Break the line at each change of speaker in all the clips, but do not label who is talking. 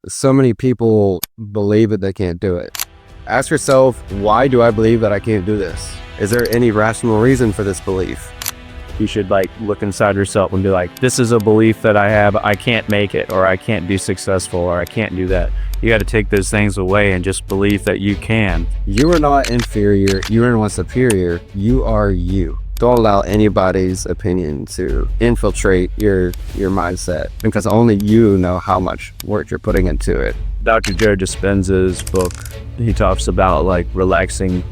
so many people believe that they can't do it. Ask yourself, why do I believe that I can't do this? Is there any rational reason for this belief?
You should look inside yourself and be like, this is a belief that I have, I can't make it, or I can't be successful, or I can't do that. You got to take those things away and just believe that you can.
You are not inferior, you are not superior, you are you. Don't allow anybody's opinion to infiltrate your mindset, because only you know how much work you're putting into it.
Dr. Joe Dispenza's book, he talks about relaxing,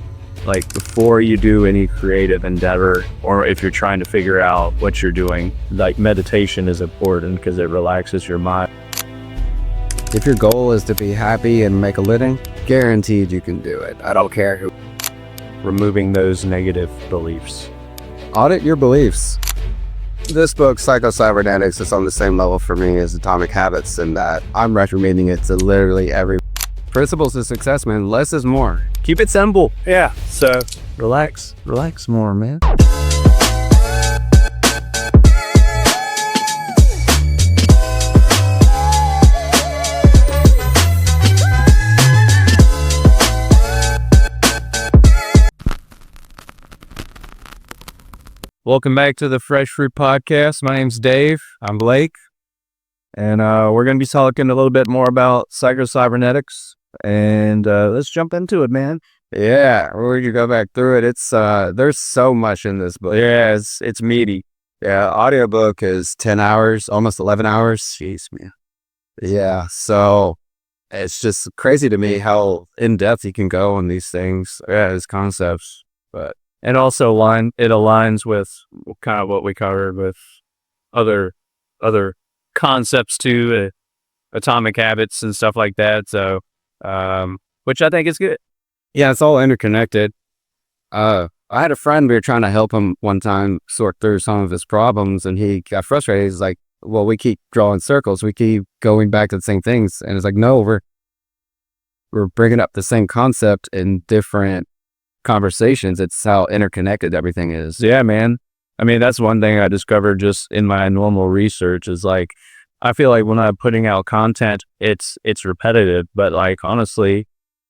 before you do any creative endeavor, or if you're trying to figure out what you're doing, meditation is important because it relaxes your mind.
If your goal is to be happy and make a living, guaranteed you can do it. I don't care who.
Removing those negative beliefs.
Audit your beliefs. This book, Psycho-Cybernetics, is on the same level for me as Atomic Habits, in that I'm recommending it to literally every. Principles of success, man. Less is more.
Keep it simple. Yeah. So relax more, man. Welcome back to the Fresh Fruit Podcast. My name's Dave. I'm Blake. And we're going to be talking a little bit more about psycho-cybernetics. And let's jump into it, man.
Yeah, we're going to go back through it. It's there's so much in this book.
Yeah, it's meaty.
Yeah, audiobook is 10 hours, almost 11 hours.
Jeez, man.
Yeah, so it's just crazy to me how in-depth he can go on these things, his concepts. But
and also it aligns with kind of what we covered with other concepts too, atomic habits and stuff like that. So, which I think is good.
Yeah, it's all interconnected. I had a friend, we were trying to help him one time sort through some of his problems, and he got frustrated. He's like, well, we keep drawing circles. We keep going back to the same things. And it's like, no, we're bringing up the same concept in different conversations. It's how interconnected everything is.
Yeah, man. I mean, that's one thing I discovered just in my normal research is I feel like when I'm putting out content, it's repetitive, but honestly,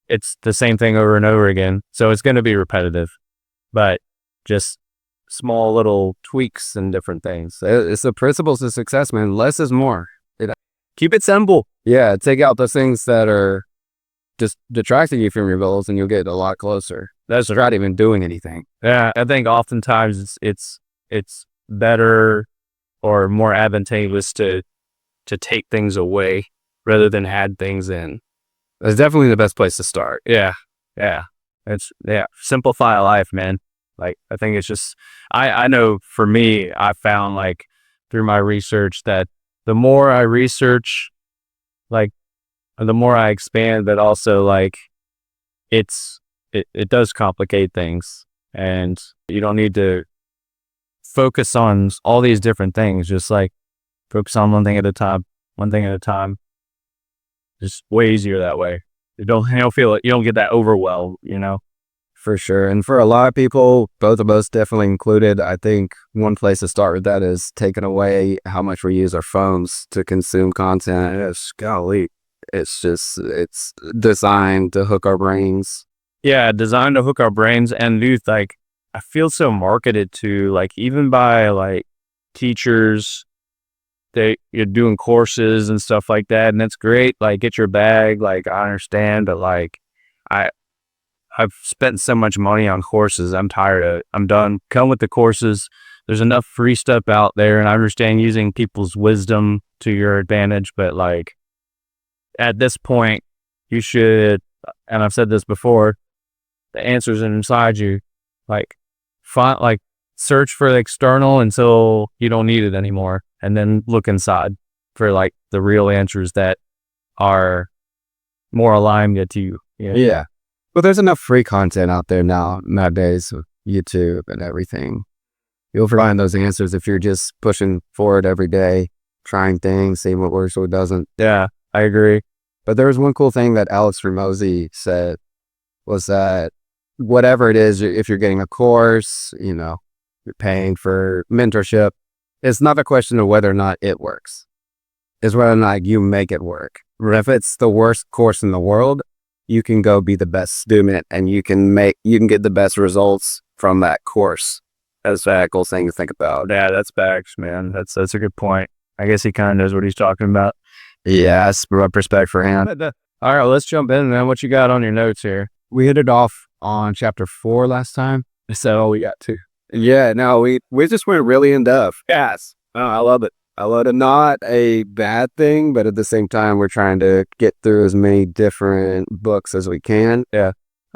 it's the same thing over and over again. So it's going to be repetitive, but just small little tweaks and different things.
It's the principles of success, man. Less is more.
Keep it simple.
Yeah. Take out those things that are just detracting you from your goals, and you'll get a lot closer. That's not even doing anything.
Yeah. I think oftentimes it's better or more advantageous to take things away rather than add things in.
That's definitely the best place to start.
Yeah. Simplify life, man. I think it's just, I know for me, I found through my research that the more I research, the more I expand, but also it does complicate things, and you don't need to focus on all these different things. Just focus on one thing at a time. Just way easier that way. You don't feel it. You don't get that overwhelm,
For sure. And for a lot of people, both of us definitely included, I think one place to start with that is taking away how much we use our phones to consume content. It's designed to hook our brains.
Yeah, designed to hook our brains. And dude, I feel so marketed to, even by teachers, you're doing courses and stuff like that, and that's great. Get your bag. I understand, but I've spent so much money on courses. I'm tired of it. I'm done. Come with the courses. There's enough free stuff out there, and I understand using people's wisdom to your advantage, but at this point, you should, and I've said this before, the answers are inside you. Search for the external until you don't need it anymore, and then look inside for the real answers that are more aligned to you.
Yeah. But there's enough free content out there nowadays with YouTube and everything. You'll find those answers if you're just pushing forward every day, trying things, seeing what works, what doesn't.
Yeah, I agree.
But there was one cool thing that Alex Ramosi said, was that whatever it is, if you're getting a course, you're paying for mentorship, it's not a question of whether or not it works. It's whether or not you make it work. if it's the worst course in the world, you can go be the best student and you can get the best results from that course. That's a cool thing to think about.
Yeah, that's facts, man. That's a good point. I guess he kind of knows what he's talking about.
Yeah, that's respect for him.
All right, let's jump in, man. What you got on your notes here?
We hit it off on chapter 4 last time.
Is that all we got to?
Yeah, no, we just went really in depth. Yes. Oh, I love it. I love it. Not a bad thing, but at the same time, we're trying to get through as many different books as we can.
Yeah.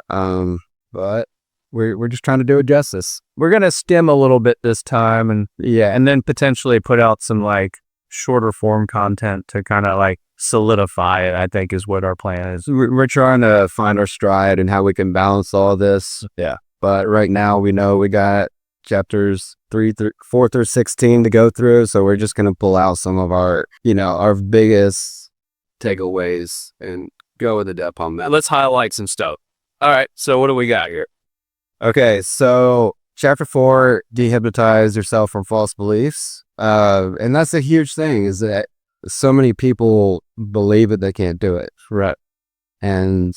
But we're just trying to do it justice.
We're gonna skim a little bit this time, and then potentially put out some like shorter form content to kind of like solidify it, I think is what our plan is.
We're trying to find our stride and how we can balance all this.
Yeah.
But right now we know we got chapters 4 through 16 to go through. So we're just going to pull out some of our, our biggest takeaways and go with the depth on that.
Let's highlight some stuff. All right. So what do we got here?
Okay. So chapter 4, dehypnotize yourself from false beliefs. And that's a huge thing, is that so many people believe that they can't do it.
Right.
And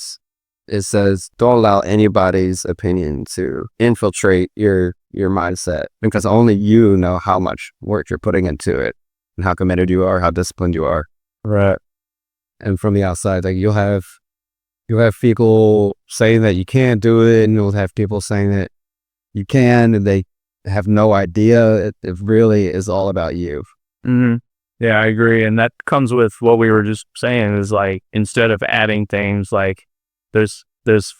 it says, don't allow anybody's opinion to infiltrate your mindset, because only you know how much work you're putting into it and how committed you are, how disciplined you are.
Right.
And from the outside, like you'll have people saying that you can't do it, and you'll have people saying that you can, and they have no idea. It really is all about you.
Mm-hmm. Yeah, I agree. And that comes with what we were just saying, is like, instead of adding things, like there's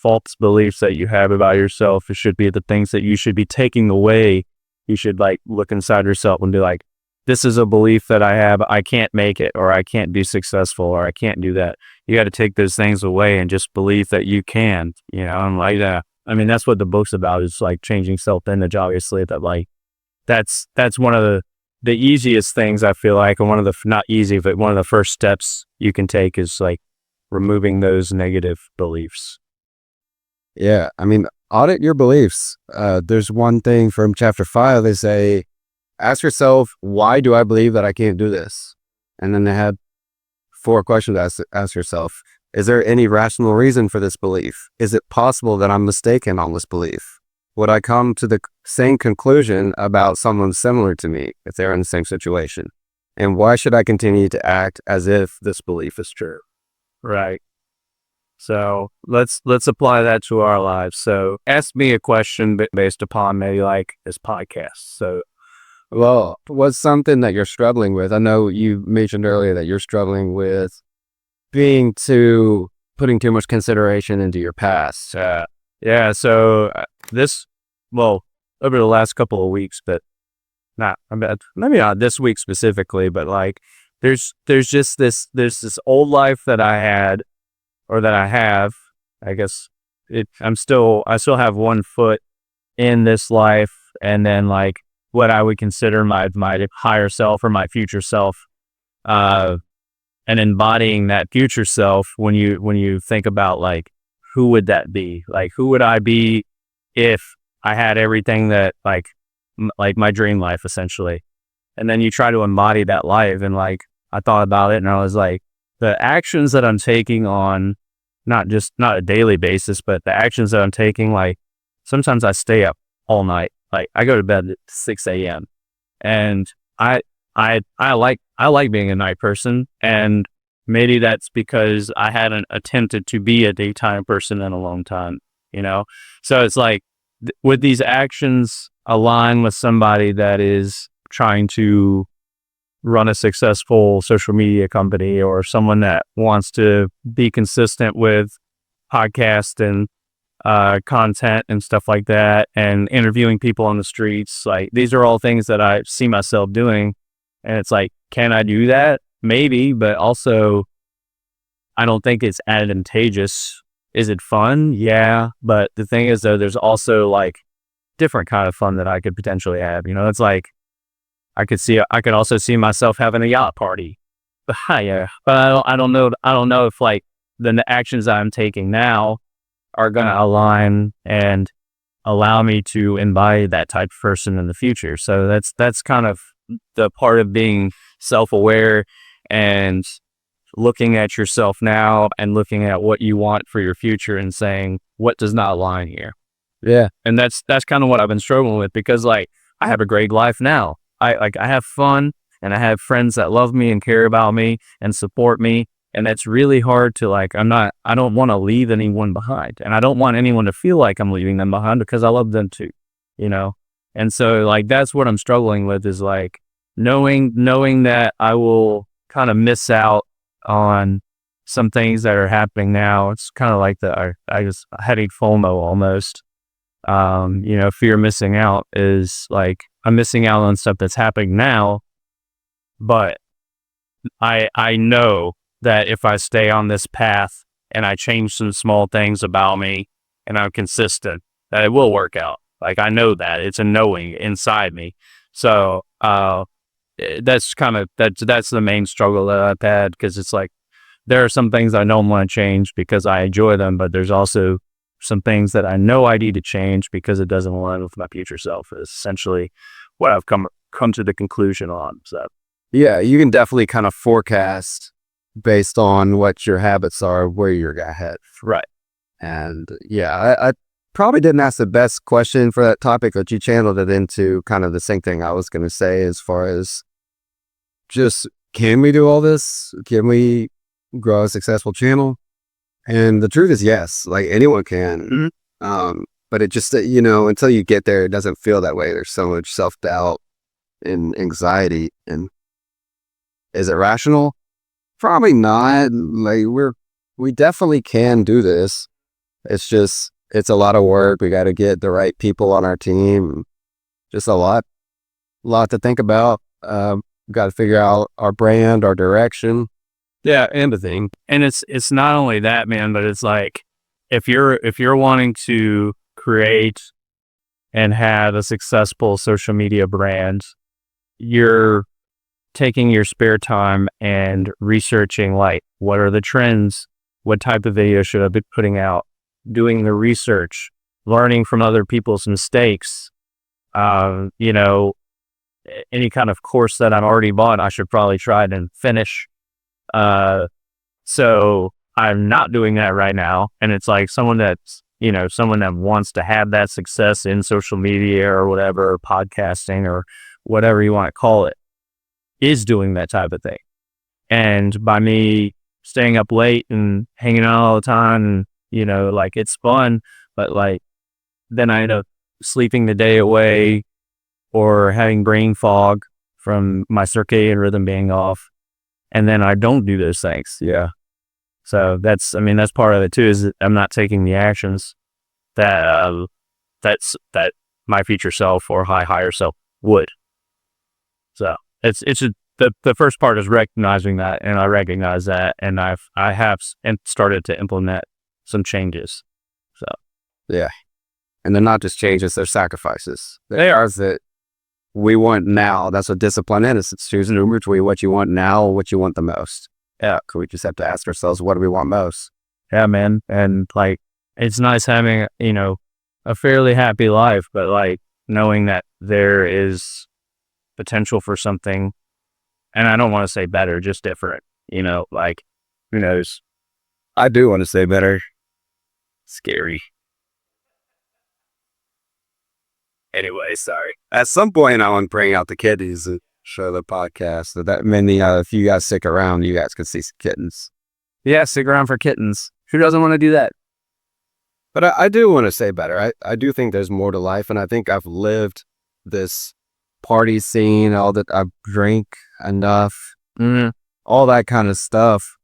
false beliefs that you have about yourself. It should be the things that you should be taking away. You should like look inside yourself and be like, this is a belief that I have. I can't make it, or I can't be successful, or I can't do that. You got to take those things away and just believe that you can, and like that. I mean, that's what the book's about, is like changing self-image, obviously. That like, that's one of the easiest things, I feel like, and one of the, not easy, but one of the first steps you can take is like removing those negative beliefs.
Yeah. I mean, audit your beliefs. There's one thing from chapter 5, they say, ask yourself, why do I believe that I can't do this? And then they had 4 questions to ask yourself. Is there any rational reason for this belief? Is it possible that I'm mistaken on this belief? Would I come to the same conclusion about someone similar to me if they're in the same situation? And why should I continue to act as if this belief is true?
Right. So let's apply that to our lives. So ask me a question based upon maybe like this podcast. So,
well, what's something that you're struggling with? I know you mentioned earlier that you're struggling with putting too much consideration into your past.
Yeah. So over the last couple of weeks, but maybe not this week specifically, but like there's this old life that I had, or that I have. I guess I still have one foot in this life, and then like what I would consider my higher self, or my future self, and embodying that future self. When you think about like, who would that be? Like, who would I be if I had everything that like my dream life, essentially? And then you try to embody that life, and like I thought about it, and I was like, the actions that I'm taking on, not a daily basis, but the actions that I'm taking, like sometimes I stay up all night. Like I go to bed at 6 a.m. and I like being a night person, and maybe that's because I hadn't attempted to be a daytime person in a long time, So it's like, would these actions align with somebody that is trying to run a successful social media company, or someone that wants to be consistent with podcast and content and stuff like that, and interviewing people on the streets? Like, these are all things that I see myself doing, and it's like, can I do that? Maybe, but also I don't think it's advantageous. Is it fun? Yeah, but the thing is, though, there's also like different kind of fun that I could potentially have. It's like, I could also see myself having a yacht party. But yeah, but I don't know if like the actions I'm taking now are going to align and allow me to embody that type of person in the future. So that's kind of the part of being self-aware and looking at yourself now and looking at what you want for your future and saying, what does not align here?
Yeah.
And that's kind of what I've been struggling with, because like I have a great life now. I have fun, and I have friends that love me and care about me and support me. And it's really hard to like, I don't want to leave anyone behind, and I don't want anyone to feel like I'm leaving them behind, because I love them too, you know? And so like, that's what I'm struggling with, is like knowing that I will kind of miss out on some things that are happening now. It's kind of like I was having FOMO almost. Fear of missing out is like, I'm missing out on stuff that's happening now, but I know that if I stay on this path and I change some small things about me and I'm consistent, that it will work out. Like, I know that it's a knowing inside me. So, that's the main struggle that I've had, because it's like, there are some things I don't want to change because I enjoy them, but there's also some things that I know I need to change because it doesn't align with my future self, is essentially what I've come to the conclusion on. So
Yeah, you can definitely kind of forecast based on what your habits are, where you're gonna head.
right.
And yeah, I probably didn't ask the best question for that topic, but you channeled it into kind of the same thing I was gonna say, as far as just, can we do all this? Can we grow a successful channel? And the truth is, yes, like anyone can. But it just, until you get there, it doesn't feel that way. There's so much self-doubt and anxiety. And is it rational? Probably not. Like, we definitely can do this. It's just, it's a lot of work. We got to get the right people on our team. Just a lot to think about. Got to figure out our brand, our direction.
Yeah.
And the thing.
And it's not only that, man, but it's like, if you're wanting to create and have a successful social media brand, you're taking your spare time and researching, like, what are the trends? What type of video should I be putting out? Doing the research, learning from other people's mistakes. Any kind of course that I've already bought, I should probably try it and finish. So I'm not doing that right now. And it's like, someone that wants to have that success in social media or whatever, or podcasting or whatever you want to call it, is doing that type of thing. And by me staying up late and hanging out all the time, and, like, it's fun, but like, then I end up sleeping the day away or having brain fog from my circadian rhythm being off. And then I don't do those things.
Yeah.
So that's part of it too, is that I'm not taking the actions that that my future self or higher self would. So the first part is recognizing that, and I recognize that, and I have started to implement some changes. So
Yeah. And they're not just changes, they're sacrifices.
They are.
That we want now. That's what discipline is. It's choosing between what you want now, what you want the most. Yeah. We just have to ask ourselves, what do we want most?
Yeah, man. And like, it's nice having, a fairly happy life, but like, knowing that there is potential for something, and I don't want to say better, just different, like, who knows?
I do want to say better. Scary. Anyway, sorry. At some point, I want to bring out the kitties and show the podcast. So that many, if you guys stick around, you guys can see some kittens.
Yeah, stick around for kittens. Who doesn't want to do that?
But I do want to say better. I do think there's more to life, and I think I've lived this party scene, all that. I drink enough, all that kind of stuff.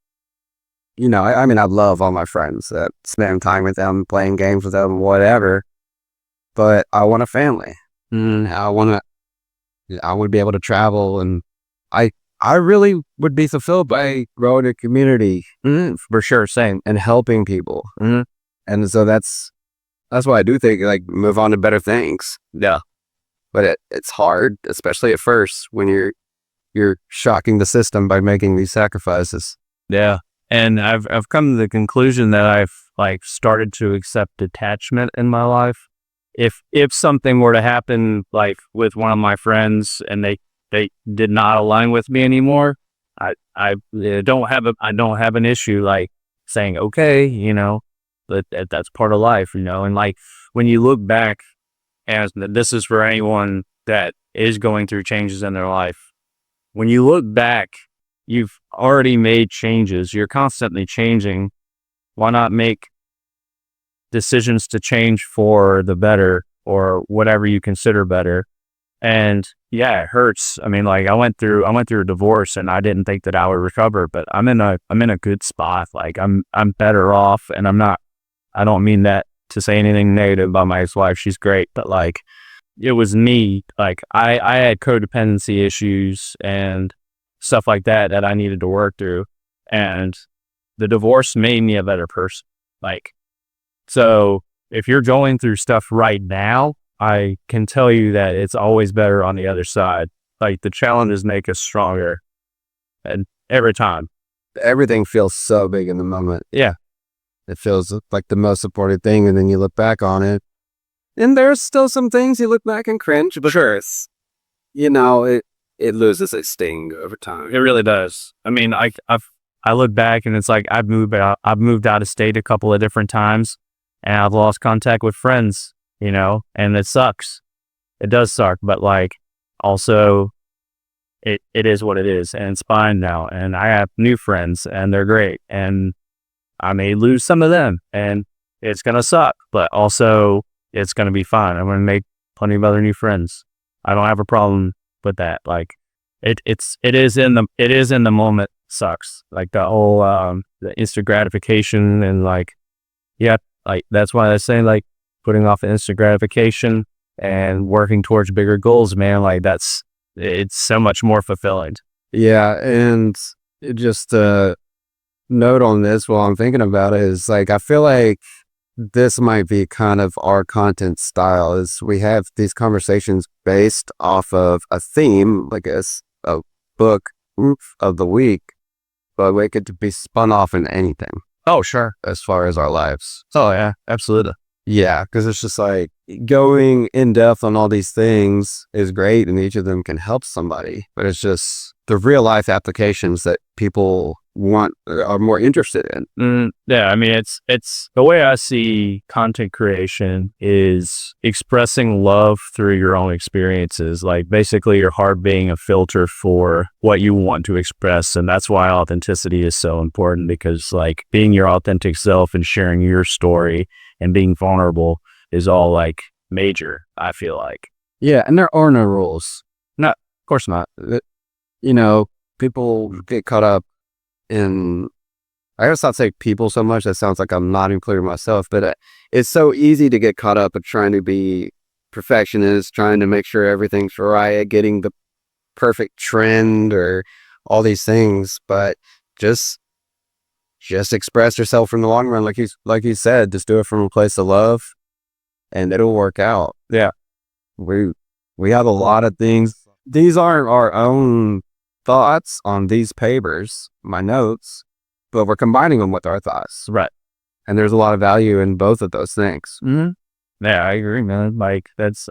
I mean, I love all my friends, spending time with them, playing games with them, whatever. But I want a family. I want to be able to travel, and I really would be fulfilled by growing a community,
For sure, same.
and helping people. And so that's why I do think, like, move on to better things.
Yeah.
But it's hard, especially at first, when you're shocking the system by making these sacrifices.
Yeah. And I've come to the conclusion that I've like started to accept detachment in my life. If something were to happen, like with one of my friends, and they did not align with me anymore, I don't have an issue like saying, okay, that's part of life, and like when you look back, as this is for anyone that is going through changes in their life. When you look back, you've already made changes. You're constantly changing. Why not make decisions to change for the better or whatever you consider better? And yeah, it hurts. I mean, like I went through a divorce and I didn't think that I would recover, but I'm in a good spot. Like I'm better off, and I don't mean that to say anything negative about my ex-wife. She's great, but like it was me. Like I had codependency issues and stuff like that I needed to work through. And the divorce made me a better person. Like, so if you're going through stuff right now, I can tell you that it's always better on the other side. Like the challenges make us stronger, and every time.
Everything feels so big in the moment.
Yeah.
It feels like the most important thing, and then you look back on it, and there's still some things you look back and cringe, but
Sure.
it loses its sting over time.
It really does. I mean, I look back and it's like I've moved out of state a couple of different times, and I've lost contact with friends, and it sucks. It does suck, but like also it is what it is, and it's fine now. And I have new friends and they're great, and I may lose some of them and it's going to suck, but also it's going to be fine. I'm going to make plenty of other new friends. I don't have a problem with that. Like it is in the moment sucks. Like the whole, the instant gratification and like, yeah, like that's why I say like putting off the instant gratification and working towards bigger goals, man. Like it's so much more fulfilling.
Yeah, and it just note on this while I'm thinking about it is like I feel like this might be kind of our content style is we have these conversations based off of a theme, like a book of the week, but we could be spun off in anything.
Oh, sure.
As far as our lives.
Oh yeah, absolutely.
Yeah, because it's just like going in depth on all these things is great, and each of them can help somebody, but it's just the real life applications that people are more interested in.
Yeah, I mean, it's the way I see content creation is expressing love through your own experiences, like basically your heart being a filter for what you want to express. And that's why authenticity is so important, because like being your authentic self and sharing your story and being vulnerable is all like major, I feel like.
Yeah, and there are no rules.
No, of course not.
People get caught up in, I guess not say people so much, that sounds like I'm not including myself, but it's so easy to get caught up in trying to be perfectionist, trying to make sure everything's right, getting the perfect trend or all these things, but just express yourself in the long run, like you said, just do it from a place of love, and it'll work out.
Yeah,
we have a lot of things. These aren't our own thoughts on these papers, my notes, but we're combining them with our thoughts.
right.
And there's a lot of value in both of those things.
Mm-hmm. Yeah, I agree, man. Like that's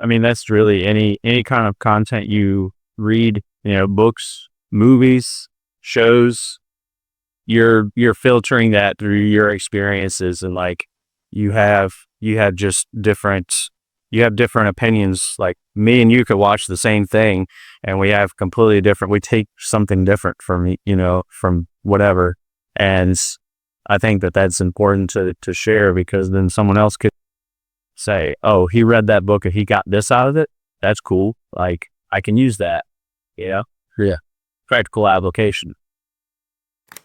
really any kind of content you read, books, movies, shows, you're filtering that through your experiences, and like you have just different opinions. Like me and you could watch the same thing and we have completely different, we take something different from, from whatever. And I think that that's important to share, because then someone else could say, oh, he read that book and he got this out of it. That's cool. Like I can use that,
Yeah.
practical application.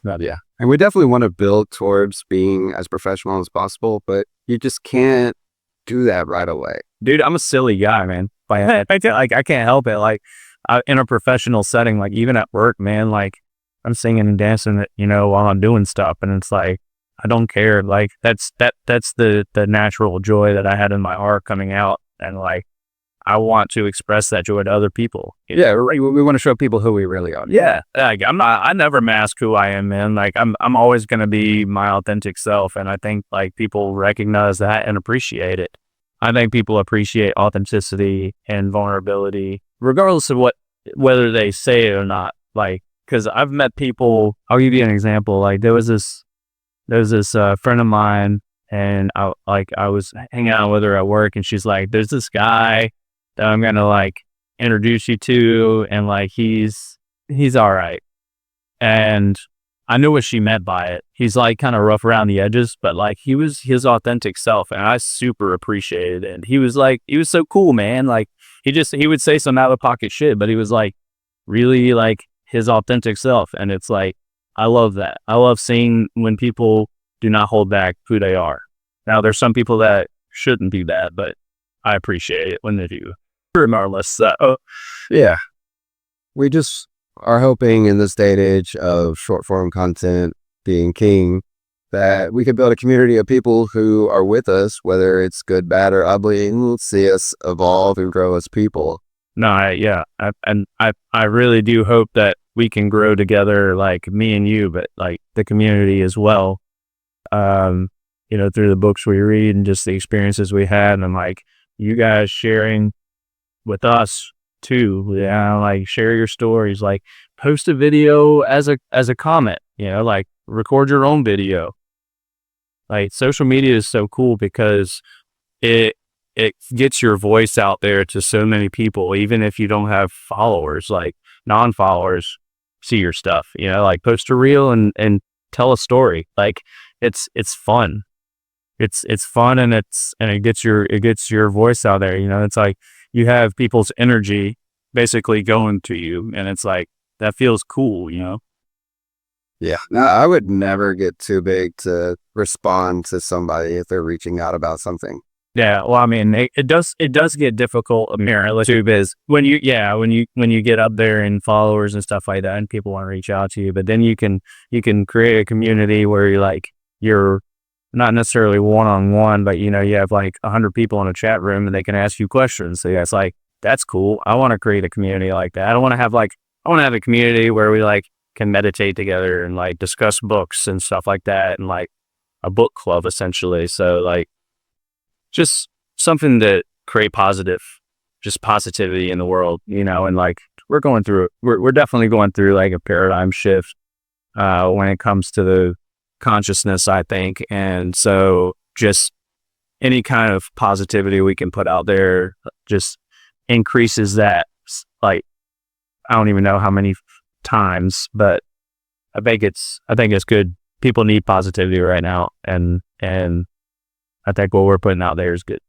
Yeah. And we definitely want to build towards being as professional as possible, but you just can't do that right away.
Dude, I'm a silly guy, man. I can't help it. Like in a professional setting, like even at work, man, like I'm singing and dancing, while I'm doing stuff. And it's like, I don't care. Like that's the natural joy that I had in my heart coming out. And like, I want to express that joy to other people.
Yeah. We want to show people who we really are.
Yeah. Like I never mask who I am, man. Like I'm always going to be my authentic self. And I think like people recognize that and appreciate it. I think people appreciate authenticity and vulnerability, regardless of whether they say it or not. Like because I've met people. I'll give you an example. Like there was this friend of mine, and I was hanging out with her at work, and she's like, "There's this guy that I'm gonna like introduce you to, and like he's all right." And I knew what she meant by it. He's like kind of rough around the edges, but like he was his authentic self, and I super appreciated it. And he was so cool, man. Like he would say some out of pocket shit, but he was like really like his authentic self. And it's like, I love that. I love seeing when people do not hold back who they are. Now, there's some people that shouldn't do that, but I appreciate it when they do, regardless. So,
Yeah. We just are hoping in this day and age of short form content being king that we could build a community of people who are with us, whether it's good, bad, or ugly, and will see us evolve and grow as people.
no, I really do hope that we can grow together, like me and you, but like the community as well. Um, through the books we read and just the experiences we had, and like you guys sharing with us too. Yeah, like share your stories, like post a video as a comment, like record your own video. Like social media is so cool because it it gets your voice out there to so many people, even if you don't have followers, like non-followers see your stuff, like post a reel and tell a story. Like it's fun. It's fun, and it gets your voice out there. It's like you have people's energy basically going to you, and it's like that feels cool.
Yeah. No, I would never get too big to respond to somebody if they're reaching out about something.
Yeah, well, I mean, it does get difficult apparently too, because when you get up there in followers and stuff like that, and people want to reach out to you, but then you can create a community where you're not necessarily one on one, but you have like 100 people in a chat room and they can ask you questions. So yeah, it's like that's cool. I want to create a community like that. I want to have a community where we like can meditate together and like discuss books and stuff like that, and like a book club essentially. So like just something to create just positivity in the world, and like we're definitely going through like a paradigm shift when it comes to the consciousness, I think. And so just any kind of positivity we can put out there just increases that, like, I don't even know how many times, but I think it's good. People need positivity right now. And I think what we're putting out there is good.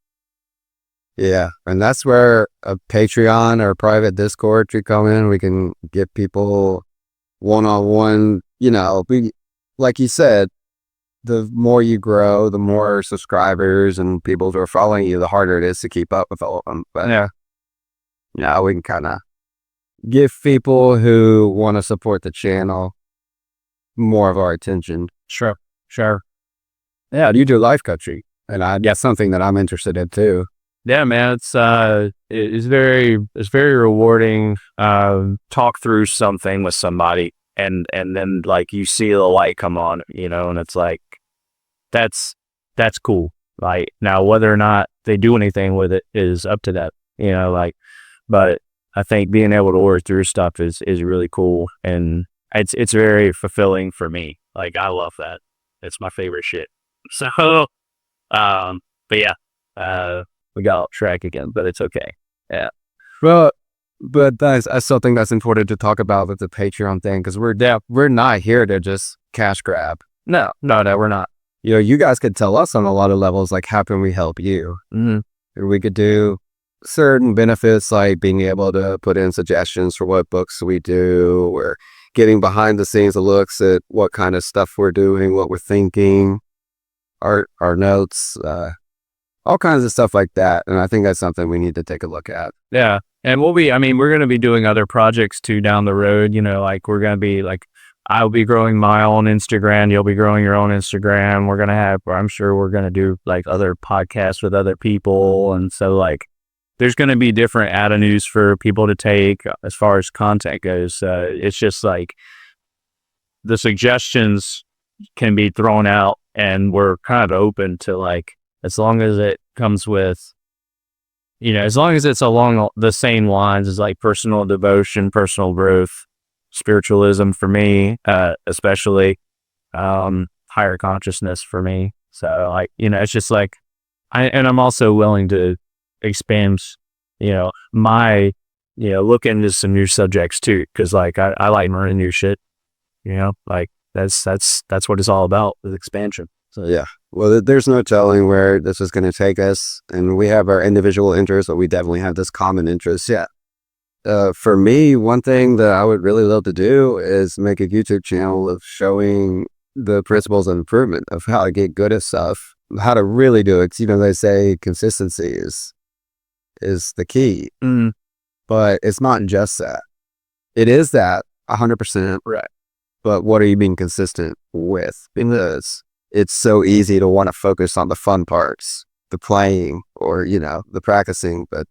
Yeah. And that's where a Patreon or private Discord should come in. We can get people one-on-one, like you said, the more you grow, the more subscribers and people who are following you, the harder it is to keep up with all of them. But yeah, we can kind of give people who want to support the channel more of our attention.
Sure.
Yeah, you do life coaching, and that's something that I'm interested in too.
Yeah, man, it's very rewarding. Talk through something with somebody, and then like you see the light come on, and it's like that's cool. Like now, whether or not they do anything with it is up to them, like. But I think being able to work through stuff is really cool, and it's very fulfilling for me. Like I love that. It's my favorite shit. So, but yeah, we got off track again, but it's okay. Yeah.
Well, but I still think that's important to talk about with the Patreon thing, because we're not here to just cash grab.
No, we're not.
You guys could tell us on a lot of levels, like, how can we help you?
Mm-hmm.
And we could do certain benefits, like being able to put in suggestions for what books we do, or getting behind the scenes looks at what kind of stuff we're doing, what we're thinking, our notes, all kinds of stuff like that. And I think that's something we need to take a look at.
Yeah. And we're going to be doing other projects too down the road, like we're going to be like, I'll be growing my own Instagram. You'll be growing your own Instagram. I'm sure we're going to do like other podcasts with other people. And so like, there's going to be different avenues for people to take as far as content goes. It's just like the suggestions can be thrown out, and we're kind of open to like, as long as it comes with, as long as it's along the same lines as like personal devotion, personal growth, spiritualism for me, especially higher consciousness for me. So like, it's just like I'm also willing to expand, my, look into some new subjects too. Cause like I like learning new shit, like that's what it's all about, is expansion.
So yeah, well, there's no telling where this is going to take us, and we have our individual interests, but we definitely have this common interest. Yeah. For me, one thing that I would really love to do is make a YouTube channel of showing the principles of improvement, of how to get good at stuff, how to really do it. 'Cause, they say consistency is the key,
Mm,
but it's not just that. It is that 100%.
right.
But what are you being consistent with? Because it's so easy to want to focus on the fun parts, the playing or, the practicing, but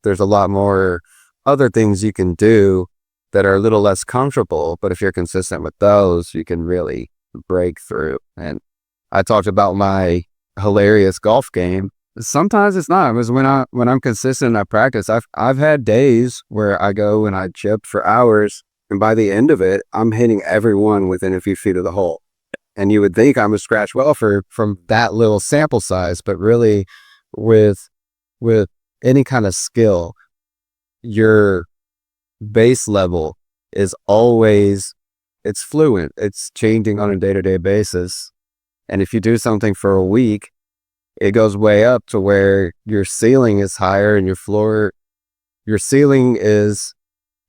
there's a lot more other things you can do that are a little less comfortable. But if you're consistent with those, you can really break through. And I talked about my hilarious golf game. Sometimes it's not. Because when I'm consistent and I practice, I've had days where I go and I chip for hours, and by the end of it, I'm hitting everyone within a few feet of the hole. And you would think I'm a scratch welfer from that little sample size, but really, with any kind of skill, your base level is always, it's fluent. It's changing on a day-to-day basis. And if you do something for a week, it goes way up to where your ceiling is higher and your ceiling is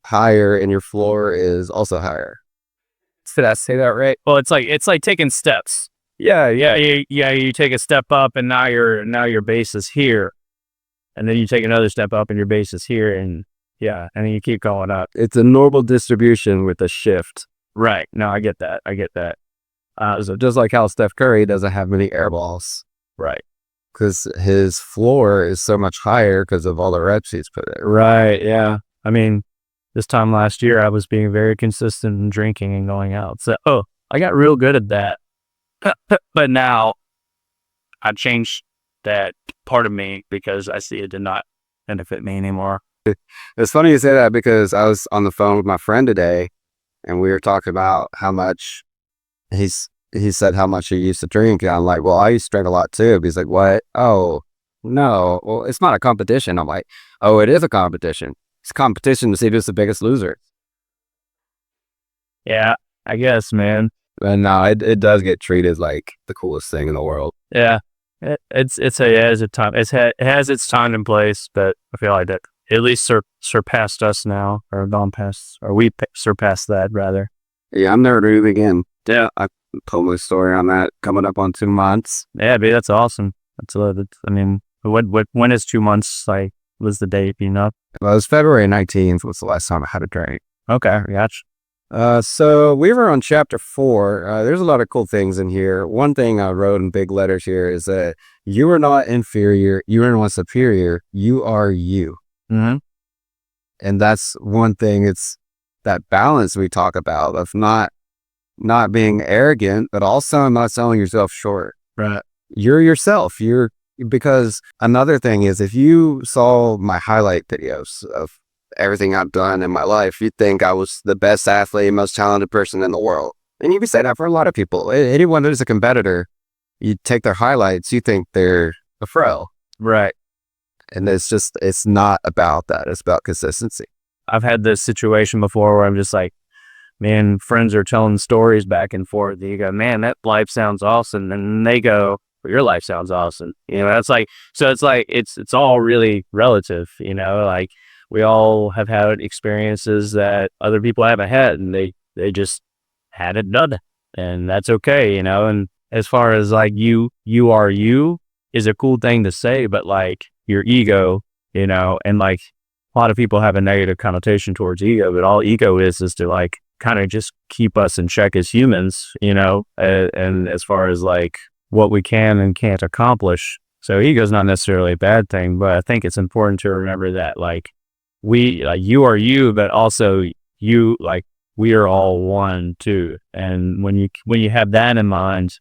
higher and your floor is also higher. Did I say that right?
Well, it's like taking steps. You take a step up, and now your base is here, and then you take another step up, and your base is here, and and then you keep going up.
It's a normal distribution with a shift.
Right. No, I get that.
So just like how Steph Curry doesn't have many air balls,
Right.
because his floor is so much higher because of all the reps he's put in.
Right. Yeah. I mean, this time last year, I was being very consistent in drinking and going out. So, I got real good at that. But now I changed that part of me because I see it did not benefit me anymore.
It's funny you say that, because I was on the phone with my friend today and we were talking about how much he said how much he used to drink. And I'm like, well, I used to drink a lot too. He's like, what? Oh, no. Well, it's not a competition. I'm like, oh, it is a competition. It's a competition to see who's the biggest loser.
Yeah, I guess, man.
And no, it does get treated like the coolest thing in the world.
Yeah. It has a time. It has its time and place, but I feel like that at least surpassed us now, or gone past, or we surpassed that rather.
Yeah, I'm never to do it again. Yeah, I told my story on that coming up on 2 months.
Yeah, dude, that's awesome. I mean, when is 2 months? Like, was the date?
Well, it was February 19th was the last time I had a drink.
Okay, gotcha.
So we were on chapter 4. There's a lot of cool things in here. One thing I wrote in big letters here is that you are not inferior. You are not superior. You are you.
Mm-hmm.
And that's one thing. It's that balance we talk about of not being arrogant, but also not selling yourself short.
Right.
You're yourself. Because another thing is, if you saw my highlight videos of everything I've done in my life, you'd think I was the best athlete, most talented person in the world. And you can say that for a lot of people. Anyone that is a competitor, you take their highlights, you think they're a pro.
Right.
And it's not about that. It's about consistency.
I've had this situation before where I'm just like, man, friends are telling stories back and forth. And you go, man, that life sounds awesome. And they go, well, your life sounds awesome. It's like, it's all really relative, like we all have had experiences that other people haven't had, and they just hadn't done it. And that's okay, and as far as like you are you is a cool thing to say, but like your ego, and like a lot of people have a negative connotation towards ego, but all ego is to like kind of just keep us in check as humans, and as far as like what we can and can't accomplish. So ego is not necessarily a bad thing, but I think it's important to remember that like you are you, but also you, like we are all one too. And when you have that in mind,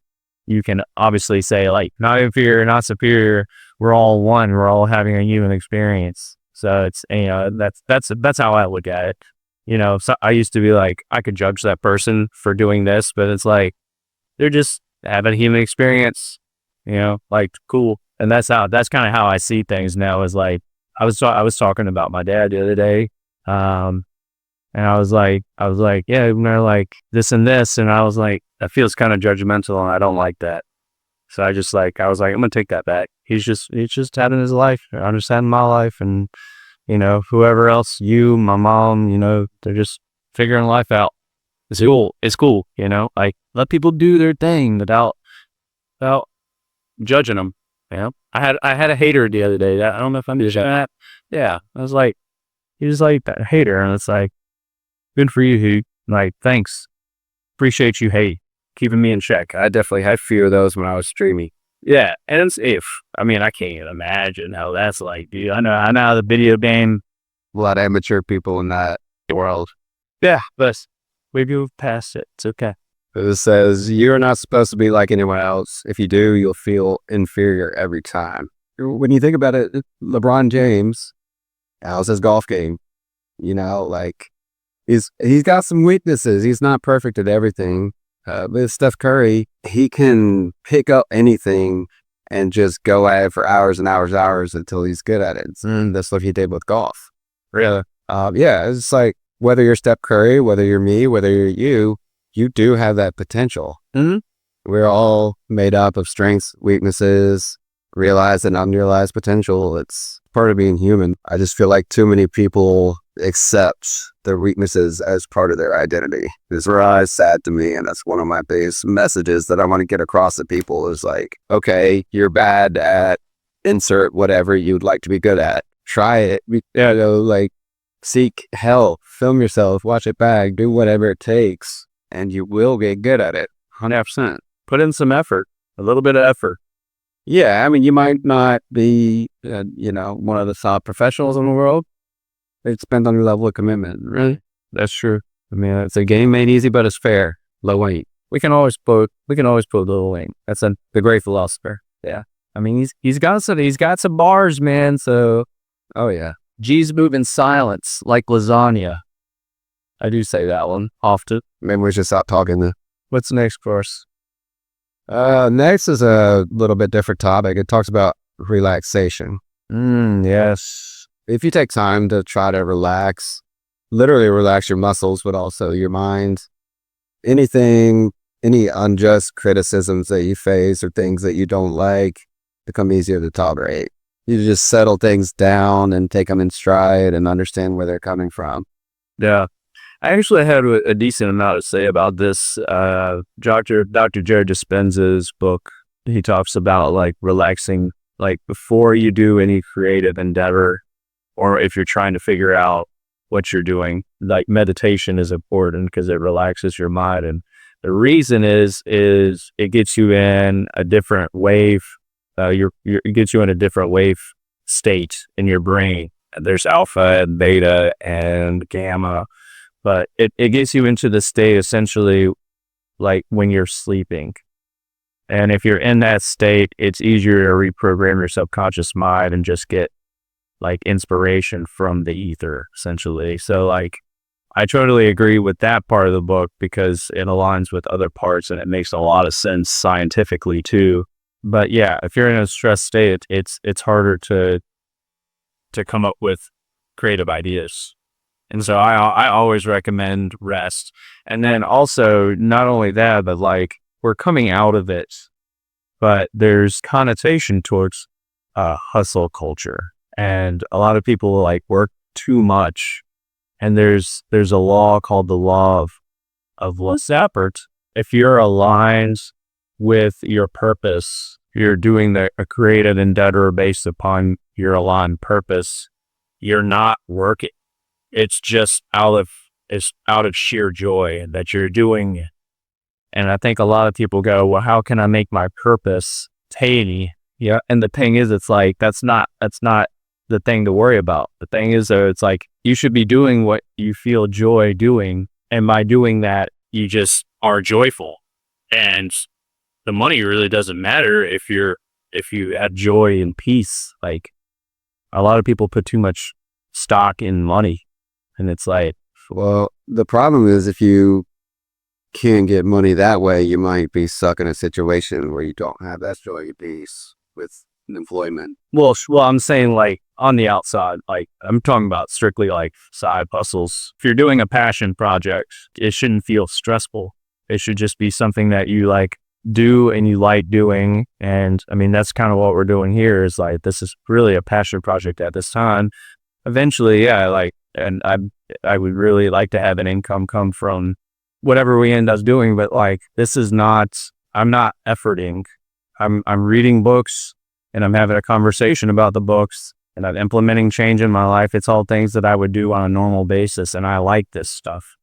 you can obviously say like not inferior, not superior. We're all one. We're all having a human experience. So it's that's how I look at it. So I used to be like, I could judge that person for doing this, but it's like, they're just having a human experience, like cool. And that's kind of how I see things now is like, I was talking about my dad the other day. Um, and I was like, yeah, they're like this and this. And I was like, that feels kind of judgmental and I don't like that. So I was like, I'm going to take that back. He's just having his life. I'm just having my life. And, whoever else, my mom, they're just figuring life out. It's cool. It's cool. Like let people do their thing without judging them. I had a hater the other day. I don't know if I'm just that. Yeah. I was like, he was like that hater. And it's like, good for you, Hoot. Like, thanks. Appreciate you. Hey, keeping me in check.
I definitely had a few of those when I was streaming.
Yeah. And I can't imagine how that's like, dude. I know how the video game.
A lot of amateur people in that world.
Yeah. But we moved past it. It's okay.
It says you're not supposed to be like anyone else. If you do, you'll feel inferior every time. When you think about it, LeBron James, how's his golf game? Like he's got some weaknesses. He's not perfect at everything. With Steph Curry, he can pick up anything and just go at it for hours and hours until he's good at it. And that's what he did with golf.
Really?
Yeah, it's like whether you're Steph Curry, whether you're me, whether you're you do have that potential.
Mm-hmm.
We're all made up of strengths, weaknesses, realized and unrealized potential. It's part of being human. I just feel like too many people accept their weaknesses as part of their identity. It's really sad to me, and that's one of my biggest messages that I want to get across to people is like, okay, you're bad at insert whatever you'd like to be good at. Try it. Like seek help, film yourself, watch it back, do whatever it takes, and you will get good at it. 100%.
Put in some effort, a little bit of effort.
Yeah, I mean, you might not be, one of the top professionals in the world. It depends on your level of commitment.
Really? That's true.
I mean, it's a game made easy, but it's fair. Lil Wayne.
We can always put Lil Wayne. That's the great philosopher. Yeah. I mean, he's got some bars, man. So,
oh yeah.
G's move in silence like lasagna. I do say that one often.
Maybe we should stop talking then.
What's the next course?
Next is a little bit different topic. It talks about relaxation.
Yes.
If you take time to try to literally relax your muscles, but also your mind, any unjust criticisms that you face or things that you don't like become easier to tolerate. You just settle things down and take them in stride and understand where they're coming from.
Yeah. I actually had a decent amount to say about this. Dr. Joe Dispenza's book, he talks about like relaxing, like before you do any creative endeavor, or if you're trying to figure out what you're doing, like meditation is important because it relaxes your mind. And the reason is it gets you in a different wave. It gets you in a different wave state in your brain. There's alpha and beta and gamma. But it gets you into the state essentially like when you're sleeping. And if you're in that state, it's easier to reprogram your subconscious mind and just get like inspiration from the ether, essentially. So like, I totally agree with that part of the book because it aligns with other parts and it makes a lot of sense scientifically too. But yeah, if you're in a stressed state, it's harder to come up with creative ideas. And so I always recommend rest. And then also, not only that, but like we're coming out of it, but there's connotation towards hustle culture. And a lot of people like work too much. And there's a law called the law of less effort. If you're aligned with your purpose, you're doing a creative endeavor based upon your aligned purpose, you're not working. It's just out of sheer joy that you're doing it. And I think a lot of people go, well, how can I make my purpose tiny? Yeah. And the thing is, it's like, that's not the thing to worry about. The thing is, though, it's like, you should be doing what you feel joy doing. And by doing that, you just are joyful. And the money really doesn't matter if you have joy and peace. Like a lot of people put too much stock in money. And it's like,
Well, the problem is if you can't get money that way, you might be stuck in a situation where you don't have that joy of peace with employment.
Well, I'm saying like on the outside, like I'm talking about strictly like side hustles. If you're doing a passion project, it shouldn't feel stressful. It should just be something that you like do and you like doing. And I mean, that's kind of what we're doing here is like, this is really a passion project at this time. Eventually, yeah, like, and I would really like to have an income come from whatever we end up doing, but like, this is not, I'm not efforting. I'm reading books and I'm having a conversation about the books and I'm implementing change in my life. It's all things that I would do on a normal basis. And I like this stuff.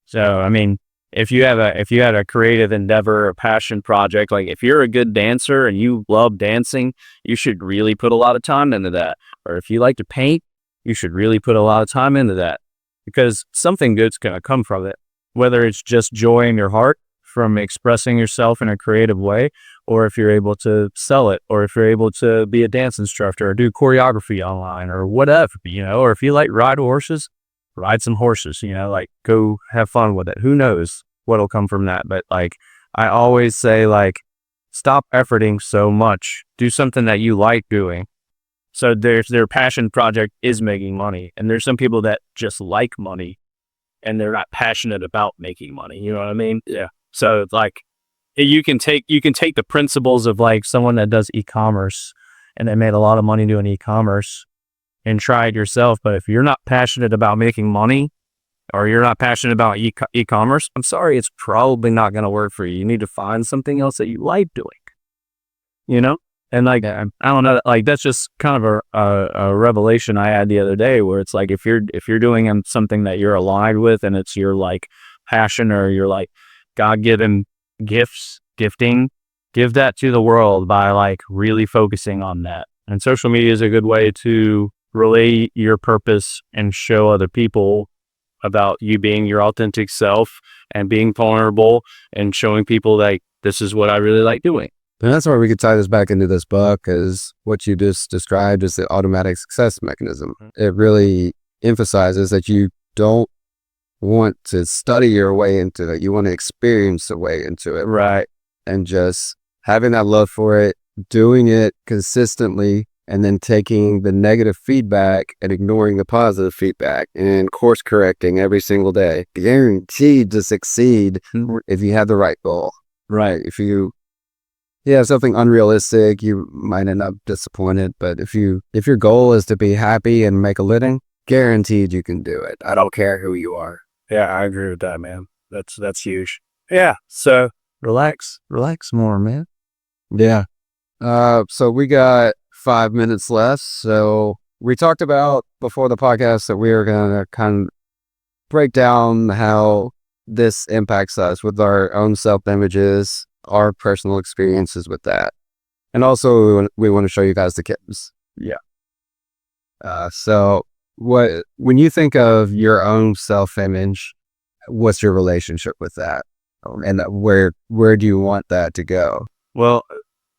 So, I mean, if you had a creative endeavor, a passion project, like if you're a good dancer and you love dancing, you should really put a lot of time into that. Or if you like to paint, you should really put a lot of time into that because something good's going to come from it, whether it's just joy in your heart from expressing yourself in a creative way, or if you're able to sell it, or if you're able to be a dance instructor or do choreography online or whatever, or if you like ride horses, ride some horses, like go have fun with it. Who knows what'll come from that? But like, I always say like, stop efforting so much, do something that you like doing. So their passion project is making money. And there's some people that just like money and they're not passionate about making money. You know what I mean? Yeah. So it's like, you can take the principles of like someone that does e-commerce and they made a lot of money doing e-commerce and try it yourself. But if you're not passionate about making money or you're not passionate about e-commerce, I'm sorry, it's probably not going to work for you. You need to find something else that you like doing, And like,
Yeah.
I don't know, like that's just kind of a revelation I had the other day where it's like, if you're doing something that you're aligned with and it's your like passion or your like God-given gifting, give that to the world by like really focusing on that. And social media is a good way to relay your purpose and show other people about you being your authentic self and being vulnerable and showing people like, this is what I really like doing.
And that's why we could tie this back into this book is what you just described as the automatic success mechanism. It really emphasizes that you don't want to study your way into it. You want to experience the way into it.
Right.
And just having that love for it, doing it consistently, and then taking the negative feedback and ignoring the positive feedback and course correcting every single day. Guaranteed to succeed if you have the right goal.
Right.
If you have something unrealistic, you might end up disappointed. But if your goal is to be happy and make a living, guaranteed you can do it. I don't care who you are.
Yeah, I agree with that, man. That's huge. Yeah. So relax more, man.
Yeah. So we got 5 minutes left. So we talked about before the podcast that we were going to kind of break down how this impacts us with our own self-images, our personal experiences with that. And also we want to show you guys the kids.
Yeah.
So when you think of your own self-image, what's your relationship with that? And where do you want that to go?
Well,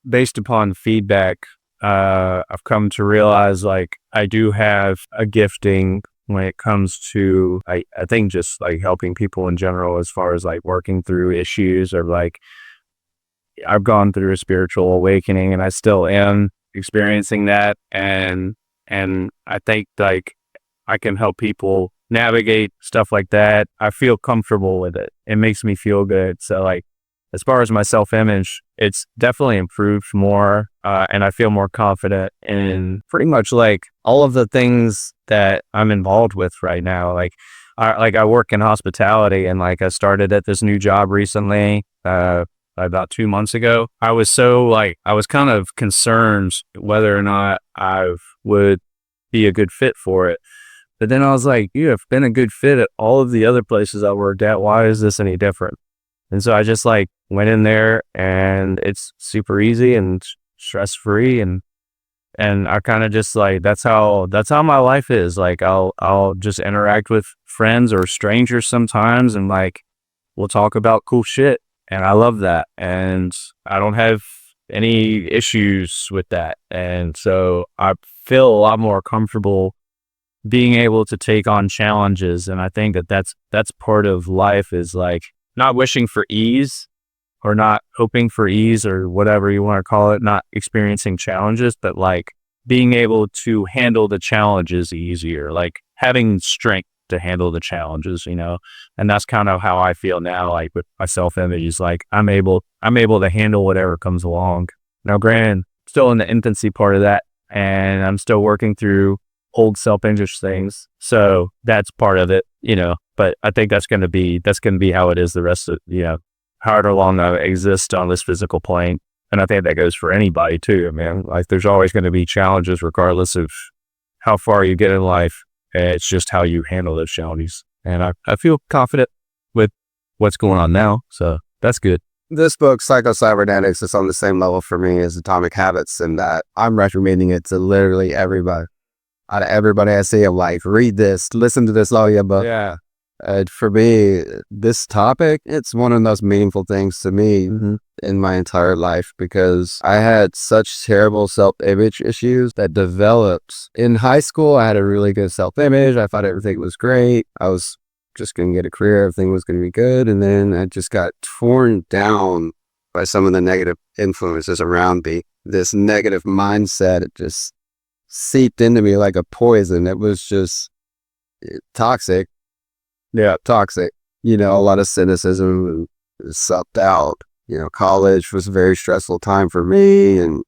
based upon feedback, I've come to realize like I do have a gifting when it comes to, I think just like helping people in general, as far as like working through issues or like, I've gone through a spiritual awakening and I still am experiencing that. And I think like I can help people navigate stuff like that. I feel comfortable with it. It makes me feel good. So like, as far as my self-image, it's definitely improved more. And I feel more confident in pretty much like all of the things that I'm involved with right now. Like I work in hospitality and like I started at this new job recently, about 2 months ago. I was kind of concerned whether or not I would be a good fit for it. But then I was like, you have been a good fit at all of the other places I worked at. Why is this any different? And so I just like went in there and it's super easy and stress free. And I kind of just like, that's how my life is. Like I'll just interact with friends or strangers sometimes. And like, we'll talk about cool shit. And I love that. And I don't have any issues with that. And so I feel a lot more comfortable being able to take on challenges. And I think that that's part of life, is like not wishing for ease or not hoping for ease or whatever you want to call it, not experiencing challenges, but like being able to handle the challenges easier, like having strength to handle the challenges, and that's kind of how I feel now. Like with my self-image is like, I'm able to handle whatever comes along. Now, granted, still in the infancy part of that, and I'm still working through old self-image things. So that's part of it, but I think that's going to be how it is the rest of, however long I exist on this physical plane. And I think that goes for anybody too, man. Like there's always going to be challenges regardless of how far you get in life. It's just how you handle those challenges. And I feel confident with what's going on now. So that's good.
This book, Psycho-Cybernetics, is on the same level for me as Atomic Habits, in that I'm recommending it to literally everybody. Out of everybody I see, I'm like, read this, listen to this audiobook.
Yeah.
For me, this topic, it's one of the most meaningful things to me in my entire life, because I had such terrible self-image issues that developed. In high school, I had a really good self-image. I thought everything was great. I was just going to get a career. Everything was going to be good. And then I just got torn down by some of the negative influences around me. This negative mindset, it just seeped into me like a poison. It was just toxic. Yeah, toxic. A lot of cynicism and self-doubt. College was a very stressful time for me, and